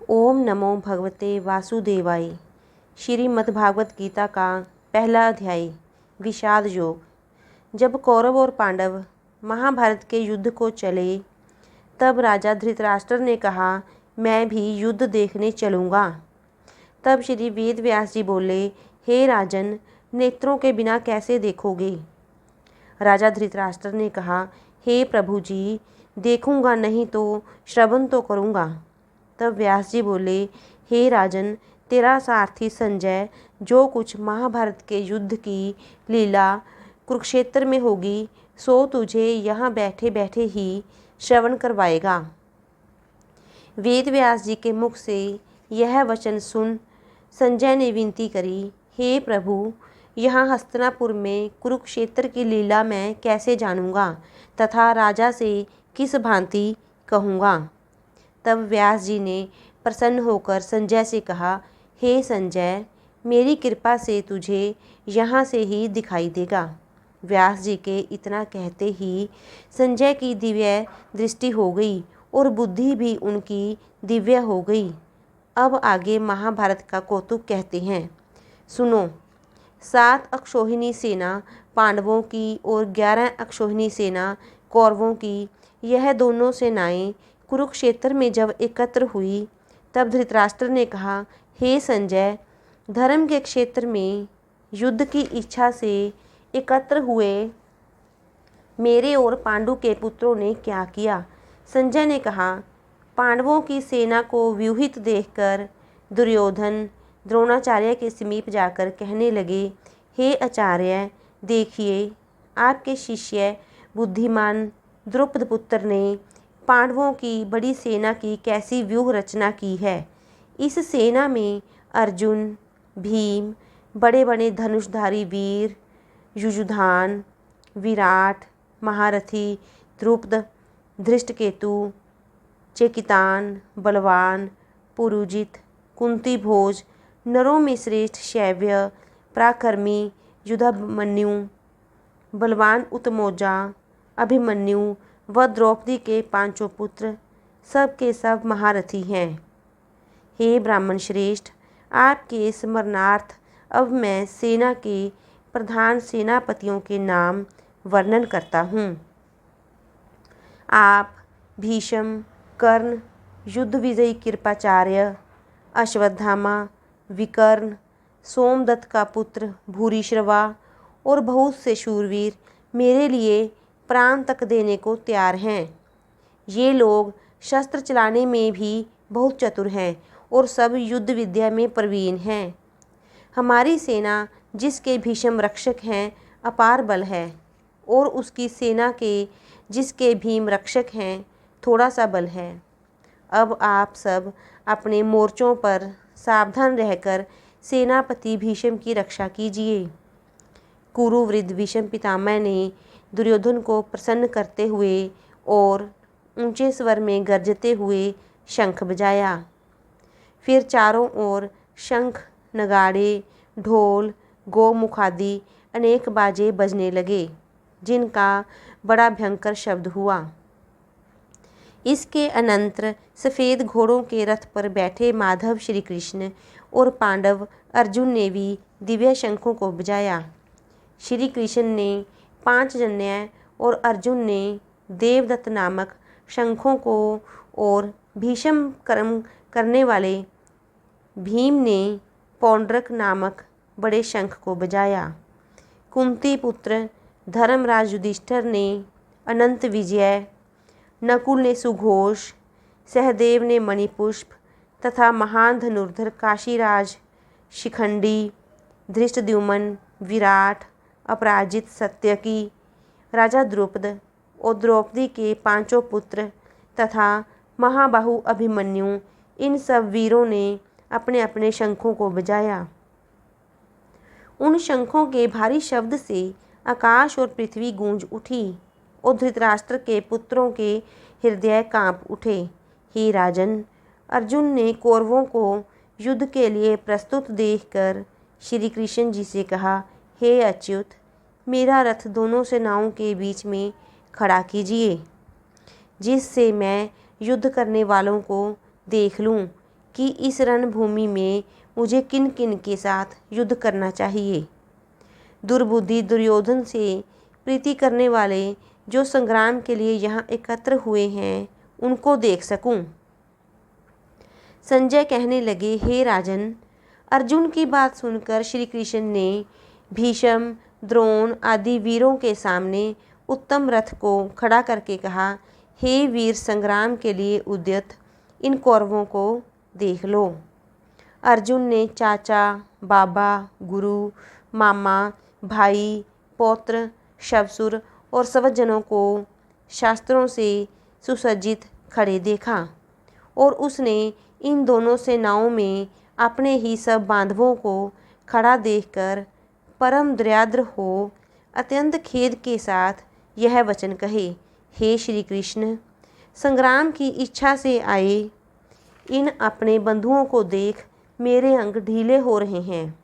ओम नमो भगवते वासुदेवाय। श्रीमद्भागवत गीता का पहला अध्याय विषाद योग। जब कौरव और पांडव महाभारत के युद्ध को चले तब राजा धृतराष्ट्र ने कहा, मैं भी युद्ध देखने चलूँगा। तब श्री वेद व्यास जी बोले, हे राजन, नेत्रों के बिना कैसे देखोगे। राजा धृतराष्ट्र ने कहा, हे प्रभु जी, देखूँगा नहीं तो श्रवण तो करूँगा। तब व्यास जी बोले, हे राजन, तेरा सारथी संजय जो कुछ महाभारत के युद्ध की लीला कुरुक्षेत्र में होगी सो तुझे यहाँ बैठे बैठे ही श्रवण करवाएगा। वेद व्यास जी के मुख से यह वचन सुन संजय ने विनती करी, हे प्रभु, यहाँ हस्तिनापुर में कुरुक्षेत्र की लीला मैं कैसे जानूँगा तथा राजा से किस भांति कहूँगा। तब व्यास जी ने प्रसन्न होकर संजय से कहा, हे संजय, मेरी कृपा से तुझे यहाँ से ही दिखाई देगा। व्यास जी के इतना कहते ही संजय की दिव्य दृष्टि हो गई और बुद्धि भी उनकी दिव्य हो गई। अब आगे महाभारत का कौतुक कहते हैं, सुनो। 7 अक्षौहिणी सेना पांडवों की और 11 अक्षौहिणी सेना कौरवों की, यह दोनों सेनाएं कुरुक्षेत्र में जब एकत्र हुई तब धृतराष्ट्र ने कहा, हे संजय, धर्म के क्षेत्र में युद्ध की इच्छा से एकत्र हुए मेरे और पांडु के पुत्रों ने क्या किया। संजय ने कहा, पांडवों की सेना को व्यूहित देखकर दुर्योधन द्रोणाचार्य के समीप जाकर कहने लगे, हे आचार्य, देखिए, आपके शिष्य बुद्धिमान द्रुपद पुत्र ने पांडवों की बड़ी सेना की कैसी व्यूह रचना की है। इस सेना में अर्जुन, भीम, बड़े बड़े धनुषधारी वीर, युयुधान, विराट, महारथी, द्रुपद, धृष्टकेतु, चेकितान, बलवान, पुरुजित, कुंती भोज, नरों में श्रेष्ठ शैव्य, पराक्रमी युधाभिमन्यु, बलवान उत्तमौजा, अभिमन्यु व द्रौपदी के 5 पुत्र सब के सब महारथी हैं। हे ब्राह्मण श्रेष्ठ, आपके स्मरणार्थ अब मैं सेना के प्रधान सेनापतियों के नाम वर्णन करता हूँ। आप भीष्म, कर्ण, युद्ध विजयी कृपाचार्य, अश्वत्थामा, विकर्ण, सोमदत्त का पुत्र भूरिश्रवा और बहुत से शूरवीर मेरे लिए प्राण तक देने को तैयार हैं। ये लोग शस्त्र चलाने में भी बहुत चतुर हैं और सब युद्ध विद्या में प्रवीण हैं। हमारी सेना जिसके भीष्म रक्षक हैं अपार बल है और उसकी सेना के जिसके भीम रक्षक हैं थोड़ा सा बल है। अब आप सब अपने मोर्चों पर सावधान रहकर सेनापति भीष्म की रक्षा कीजिए। कुरुवृद्ध भीष्म पितामह ने दुर्योधन को प्रसन्न करते हुए और ऊंचे स्वर में गरजते हुए शंख बजाया। फिर चारों ओर शंख, नगाड़े, ढोल, गोमुख आदि अनेक बाजे बजने लगे, जिनका बड़ा भयंकर शब्द हुआ। इसके अनंतर सफ़ेद घोड़ों के रथ पर बैठे माधव श्री कृष्ण और पांडव अर्जुन ने भी दिव्य शंखों को बजाया। श्री कृष्ण ने 5 जन्य और अर्जुन ने देवदत्त नामक शंखों को और भीषम कर्म करने वाले भीम ने पौंड्रक नामक बड़े शंख को बजाया। कुंती पुत्र धर्मराज युधिष्ठिर ने अनंत विजय, नकुल ने सुघोष, सहदेव ने मणिपुष्प तथा महान धनुर्धर काशीराज, शिखंडी, धृष्टद्युम्न, विराट, अपराजित, सत्यकी, राजा द्रुपद और द्रौपदी के 5 पुत्र तथा महाबाहु अभिमन्यु, इन सब वीरों ने अपने अपने शंखों को बजाया। उन शंखों के भारी शब्द से आकाश और पृथ्वी गूंज उठी और धृतराष्ट्र के पुत्रों के हृदय कांप उठे। हे राजन, अर्जुन ने कौरवों को युद्ध के लिए प्रस्तुत देखकर श्री कृष्ण जी से कहा, हे अच्युत, मेरा रथ दोनों सेनाओं के बीच में खड़ा कीजिए, जिससे मैं युद्ध करने वालों को देख लूं कि इस रणभूमि में मुझे किन किन के साथ युद्ध करना चाहिए। दुर्बुद्धि दुर्योधन से प्रीति करने वाले जो संग्राम के लिए यहाँ एकत्र हुए हैं उनको देख सकूं। संजय कहने लगे, हे राजन, अर्जुन की बात सुनकर श्री कृष्ण ने भीष्म, द्रोण आदि वीरों के सामने उत्तम रथ को खड़ा करके कहा, हे वीर, संग्राम के लिए उद्यत इन कौरवों को देख लो। अर्जुन ने चाचा, बाबा, गुरु, मामा, भाई, पौत्र, शवसुर और स्वजनों को शास्त्रों से सुसज्जित खड़े देखा और उसने इन दोनों सेनाओं में अपने ही सब बांधवों को खड़ा देखकर परम दयाद्र हो अत्यंत खेद के साथ यह वचन कहे, हे श्री कृष्ण, संग्राम की इच्छा से आए इन अपने बंधुओं को देख मेरे अंग ढीले हो रहे हैं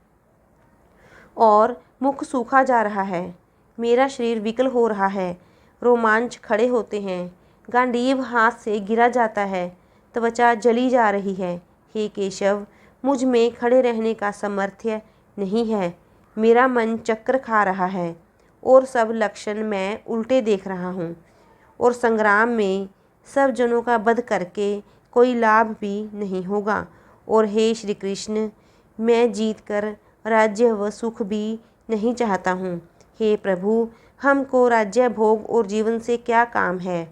और मुख सूखा जा रहा है। मेरा शरीर विकल हो रहा है, रोमांच खड़े होते हैं, गांडीव हाथ से गिरा जाता है, त्वचा जली जा रही है। हे केशव, मुझ में खड़े रहने का सामर्थ्य नहीं है। मेरा मन चक्कर खा रहा है और सब लक्षण मैं उल्टे देख रहा हूँ और संग्राम में सब जनों का वध करके कोई लाभ भी नहीं होगा। और हे श्री कृष्ण, मैं जीत कर राज्य व सुख भी नहीं चाहता हूँ। हे प्रभु, हमको राज्य भोग और जीवन से क्या काम है,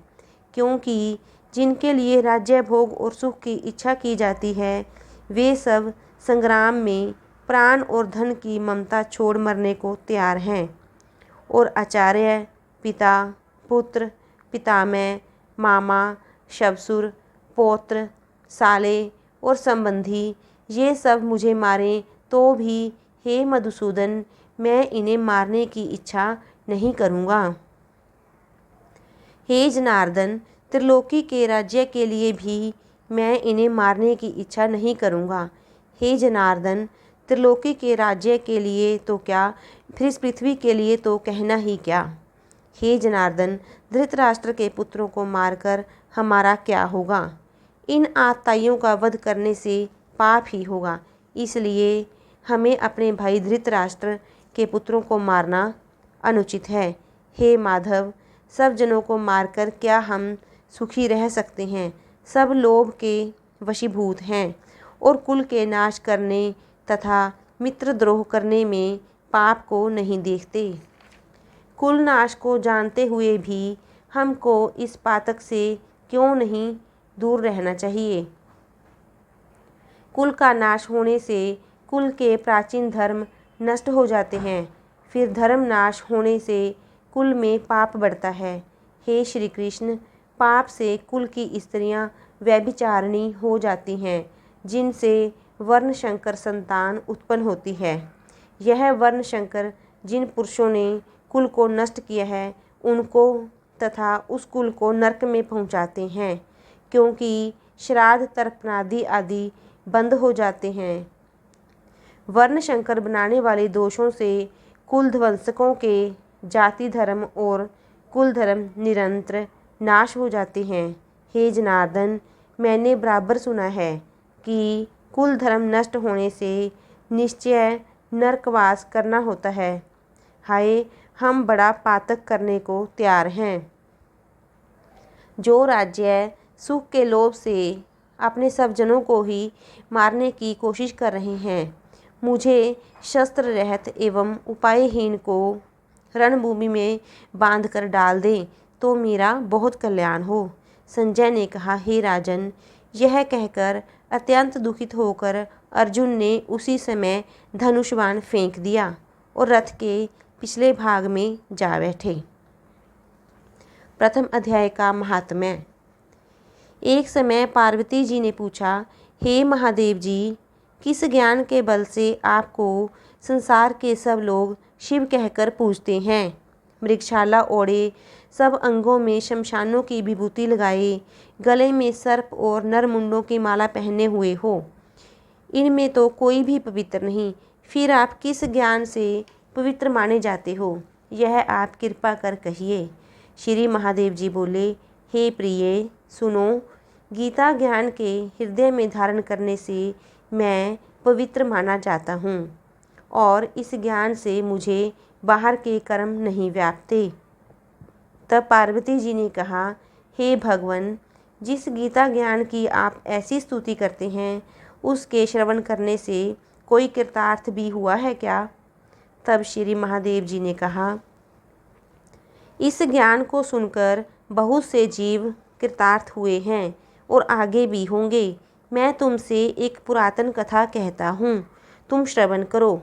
क्योंकि जिनके लिए राज्य भोग और सुख की इच्छा की जाती है वे सब संग्राम में प्राण और धन की ममता छोड़ मरने को तैयार हैं। और आचार्य, पिता, पुत्र, पितामह, मामा, शवसुर, पौत्र, साले और संबंधी ये सब मुझे मारें तो भी हे मधुसूदन, मैं इन्हें मारने की इच्छा नहीं करूँगा। हे जनार्दन, त्रिलोकी के राज्य के लिए भी मैं इन्हें मारने की इच्छा नहीं करूँगा। हे जनार्दन, त्रिलोकी के राज्य के लिए तो क्या, फिर इस पृथ्वी के लिए तो कहना ही क्या। हे जनार्दन, धृतराष्ट्र के पुत्रों को मारकर हमारा क्या होगा। इन आतताइयों का वध करने से पाप ही होगा, इसलिए हमें अपने भाई धृतराष्ट्र के पुत्रों को मारना अनुचित है। हे माधव, सब जनों को मारकर क्या हम सुखी रह सकते हैं। सब लोभ के वशीभूत हैं और कुल के नाश करने तथा मित्रद्रोह करने में पाप को नहीं देखते। कुल नाश को जानते हुए भी हमको इस पातक से क्यों नहीं दूर रहना चाहिए। कुल का नाश होने से कुल के प्राचीन धर्म नष्ट हो जाते हैं, फिर धर्म नाश होने से कुल में पाप बढ़ता है। हे श्री कृष्ण, पाप से कुल की स्त्रियां व्यभिचारिणी हो जाती हैं, जिनसे वर्णशंकर संतान उत्पन्न होती है। यह वर्णशंकर जिन पुरुषों ने कुल को नष्ट किया है उनको तथा उस कुल को नरक में पहुंचाते हैं, क्योंकि श्राद्ध तर्पणादि आदि बंद हो जाते हैं। वर्णशंकर बनाने वाले दोषों से कुल ध्वंसकों के जाति धर्म और कुल धर्म निरंतर नाश हो जाते हैं। हे जनार्दन, मैंने बराबर सुना है कि कुल धर्म नष्ट होने से निश्चय नरकवास करना होता है। हाय, हम बड़ा पातक करने को तैयार हैं। जो राज्य सुख के लोभ से अपने सब जनों को ही मारने की कोशिश कर रहे हैं, मुझे शस्त्र रहित एवं उपायहीन को रणभूमि में बांधकर डाल दें तो मेरा बहुत कल्याण हो। संजय ने कहा, हे राजन, यह कहकर अत्यंत दुखित होकर अर्जुन ने उसी समय धनुष बाण फेंक दिया और रथ के पिछले भाग में जा बैठे। प्रथम अध्याय का महात्म्य। एक समय पार्वती जी ने पूछा, हे महादेव जी, किस ज्ञान के बल से आपको संसार के सब लोग शिव कहकर पूजते हैं। मृगशाला ओढ़े, सब अंगों में शमशानों की विभूति लगाए, गले में सर्प और नरमुंडों की माला पहने हुए हो, इनमें तो कोई भी पवित्र नहीं, फिर आप किस ज्ञान से पवित्र माने जाते हो, यह आप कृपा कर कहिए। श्री महादेव जी बोले, हे प्रिय, सुनो, गीता ज्ञान के हृदय में धारण करने से मैं पवित्र माना जाता हूँ और इस ज्ञान से मुझे बाहर के कर्म नहीं व्यापते। तब पार्वती जी ने कहा, हे भगवन, जिस गीता ज्ञान की आप ऐसी स्तुति करते हैं उसके श्रवण करने से कोई कृतार्थ भी हुआ है क्या? तब श्री महादेव जी ने कहा, इस ज्ञान को सुनकर बहुत से जीव कृतार्थ हुए हैं और आगे भी होंगे। मैं तुमसे एक पुरातन कथा कहता हूँ, तुम श्रवण करो।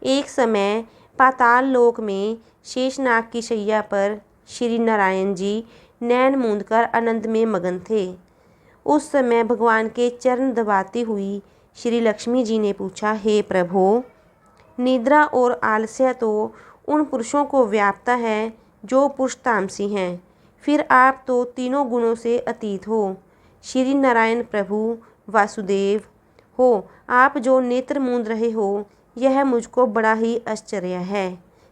एक समय पाताल लोक में शेषनाग की शैया पर श्री नारायण जी नैन मूंदकर आनंद में मगन थे। उस समय भगवान के चरण दबाती हुई श्री लक्ष्मी जी ने पूछा, हे प्रभु, निद्रा और आलस्य तो उन पुरुषों को व्यापता है जो पुरुष तामसी हैं, फिर आप तो तीनों गुणों से अतीत हो। श्री नारायण प्रभु वासुदेव हो, आप जो नेत्र मूंद रहे हो यह मुझको बड़ा ही आश्चर्य है।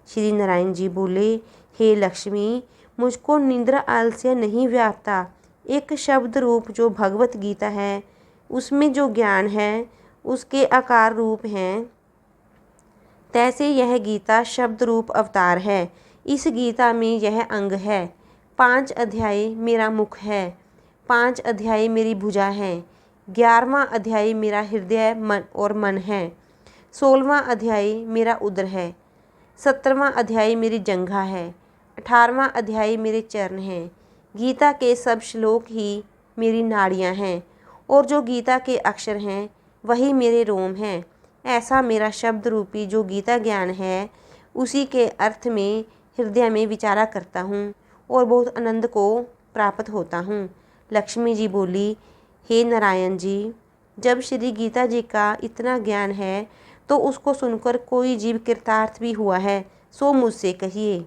श्री नारायण जी बोले, हे लक्ष्मी, मुझको निद्रा आलस्य नहीं व्यापता। एक शब्द रूप जो भगवत गीता है उसमें जो ज्ञान है उसके आकार रूप हैं, तैसे यह गीता शब्द रूप अवतार है। इस गीता में यह अंग है। 5 अध्याय मेरा मुख है, 5 अध्याय मेरी भुजा है, 11वां अध्याय मेरा हृदय मन है, 16वां अध्याय मेरा उदर है, 17वां अध्याय मेरी जंघा है, 18वां अध्याय मेरे चरण हैं। गीता के सब श्लोक ही मेरी नाड़ियाँ हैं और जो गीता के अक्षर हैं वही मेरे रोम हैं। ऐसा मेरा शब्द रूपी जो गीता ज्ञान है उसी के अर्थ में हृदय में विचारा करता हूँ और बहुत आनंद को प्राप्त होता हूँ। लक्ष्मी जी बोली, हे नारायण जी, जब श्री गीता जी का इतना ज्ञान है तो उसको सुनकर कोई जीव कृतार्थ भी हुआ है सो मुझसे कहिए।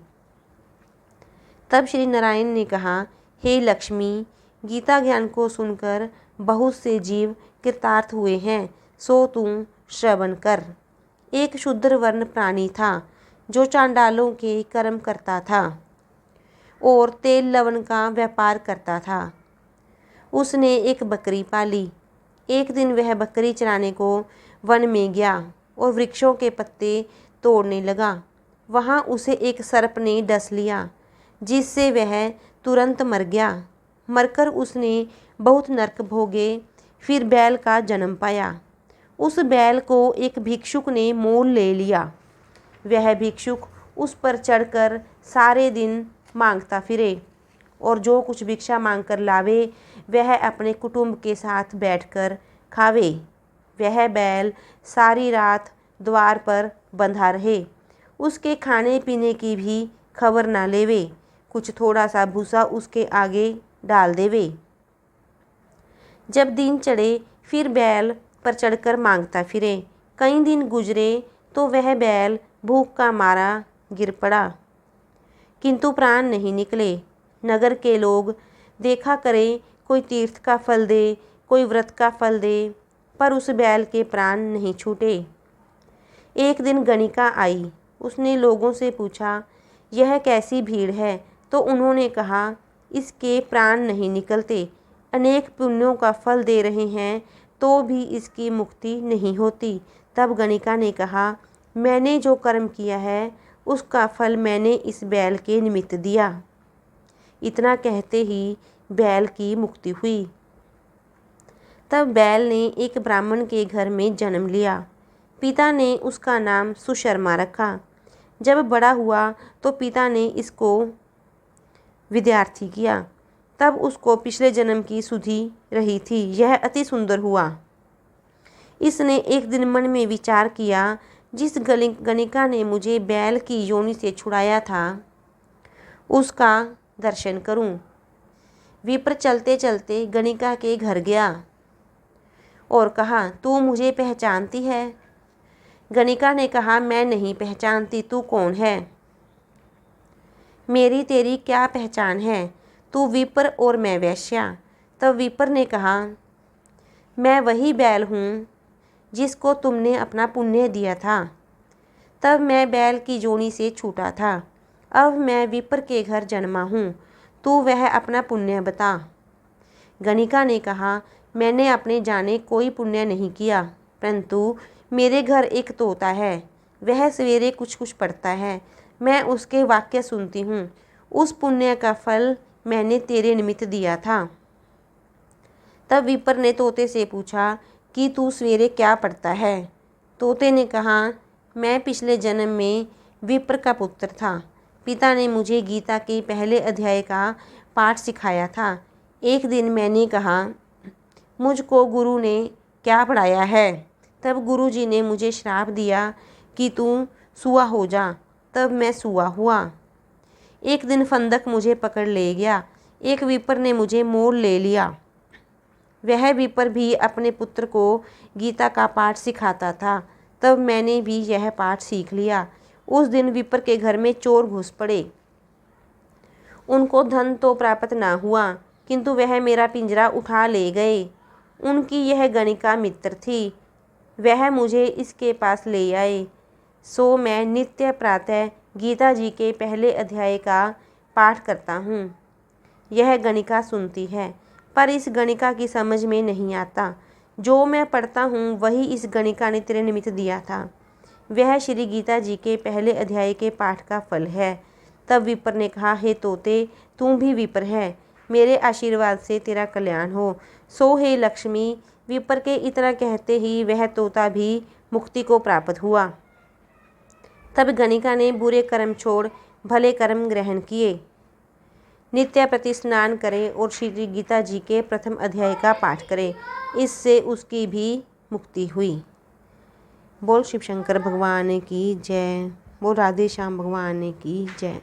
तब श्री नारायण ने कहा, हे लक्ष्मी, गीता ज्ञान को सुनकर बहुत से जीव कृतार्थ हुए हैं सो तुम श्रवण कर। एक शूद्र वर्ण प्राणी था जो चांडालों के कर्म करता था और तेल लवण का व्यापार करता था। उसने एक बकरी पाली। एक दिन वह बकरी चराने को वन में गया और वृक्षों के पत्ते तोड़ने लगा। वहाँ उसे एक सर्प ने डस लिया जिससे वह तुरंत मर गया। मरकर उसने बहुत नरक भोगे, फिर बैल का जन्म पाया। उस बैल को एक भिक्षुक ने मोल ले लिया। वह भिक्षुक उस पर चढ़कर सारे दिन मांगता फिरे और जो कुछ भिक्षा मांगकर लावे वह अपने कुटुंब के साथ बैठकर खावे। वह बैल सारी रात द्वार पर बंधा रहे, उसके खाने पीने की भी खबर ना लेवे, कुछ थोड़ा सा भूसा उसके आगे डाल देवे। जब दिन चढ़े फिर बैल पर चढ़कर मांगता फिरे। कई दिन गुजरे तो वह बैल भूख का मारा गिर पड़ा, किंतु प्राण नहीं निकले। नगर के लोग देखा करें, कोई तीर्थ का फल दे, कोई व्रत का फल दे, पर उस बैल के प्राण नहीं छूटे। एक दिन गणिका आई। उसने लोगों से पूछा, यह कैसी भीड़ है? तो उन्होंने कहा, इसके प्राण नहीं निकलते, अनेक पुण्यों का फल दे रहे हैं तो भी इसकी मुक्ति नहीं होती। तब गणिका ने कहा, मैंने जो कर्म किया है उसका फल मैंने इस बैल के निमित्त दिया। इतना कहते ही बैल की मुक्ति हुई। तब बैल ने एक ब्राह्मण के घर में जन्म लिया। पिता ने उसका नाम सुशर्मा रखा। जब बड़ा हुआ तो पिता ने इसको विद्यार्थी किया। तब उसको पिछले जन्म की सुधि रही थी, यह अति सुंदर हुआ। इसने एक दिन मन में विचार किया, जिस गणिका ने मुझे बैल की योनि से छुड़ाया था उसका दर्शन करूं। विप्र चलते चलते गणिका के घर गया और कहा, तू मुझे पहचानती है? गणिका ने कहा, मैं नहीं पहचानती, तू कौन है? मेरी तेरी क्या पहचान है? तू विप्र और मैं वैश्या। तब विप्र ने कहा, मैं वही बैल हूँ जिसको तुमने अपना पुण्य दिया था। तब मैं बैल की जोनी से छूटा था, अब मैं विप्र के घर जन्मा हूँ, तू वह अपना पुण्य बता। गणिका ने कहा, मैंने अपने जाने कोई पुण्य नहीं किया, परंतु मेरे घर एक तोता है। वह सवेरे कुछ कुछ पढ़ता है, मैं उसके वाक्य सुनती हूँ। उस पुण्य का फल मैंने तेरे निमित्त दिया था। तब विप्र ने तोते से पूछा कि तू सवेरे क्या पढ़ता है। तोते ने कहा, मैं पिछले जन्म में विप्र का पुत्र था। पिता ने मुझे गीता के पहले अध्याय का पाठ सिखाया था। एक दिन मैंने कहा, मुझको गुरु ने क्या पढ़ाया है। तब गुरुजी ने मुझे श्राप दिया कि तू सूआ हो जा। तब मैं सूआ हुआ। एक दिन फंदक मुझे पकड़ ले गया। एक विप्र ने मुझे मोल ले लिया। वह विप्र भी अपने पुत्र को गीता का पाठ सिखाता था। तब मैंने भी यह पाठ सीख लिया। उस दिन विप्र के घर में चोर घुस पड़े। उनको धन तो प्राप्त ना हुआ, किंतु वह मेरा पिंजरा उठा ले गए। उनकी यह गणिका मित्र थी। वह मुझे इसके पास ले आए। सो मैं नित्य प्रातः गीता जी के पहले अध्याय का पाठ करता हूँ। यह गणिका सुनती है, पर इस गणिका की समझ में नहीं आता। जो मैं पढ़ता हूँ वही इस गणिका ने तेरे निमित्त दिया था। वह श्री गीता जी के पहले अध्याय के पाठ का फल है। तब विप्र ने कहा, हे तोते, तू भी विप्र है, मेरे आशीर्वाद से तेरा कल्याण हो। सो हे लक्ष्मी। विप्र के इतना कहते ही वह तोता भी मुक्ति को प्राप्त हुआ। तब गणिका ने बुरे कर्म छोड़ भले कर्म ग्रहण किए। नित्य प्रति स्नान करे और श्री गीता जी के प्रथम अध्याय का पाठ करे। इससे उसकी भी मुक्ति हुई। बोल शिव शंकर भगवान की जय। बोल राधे श्याम भगवान की जय।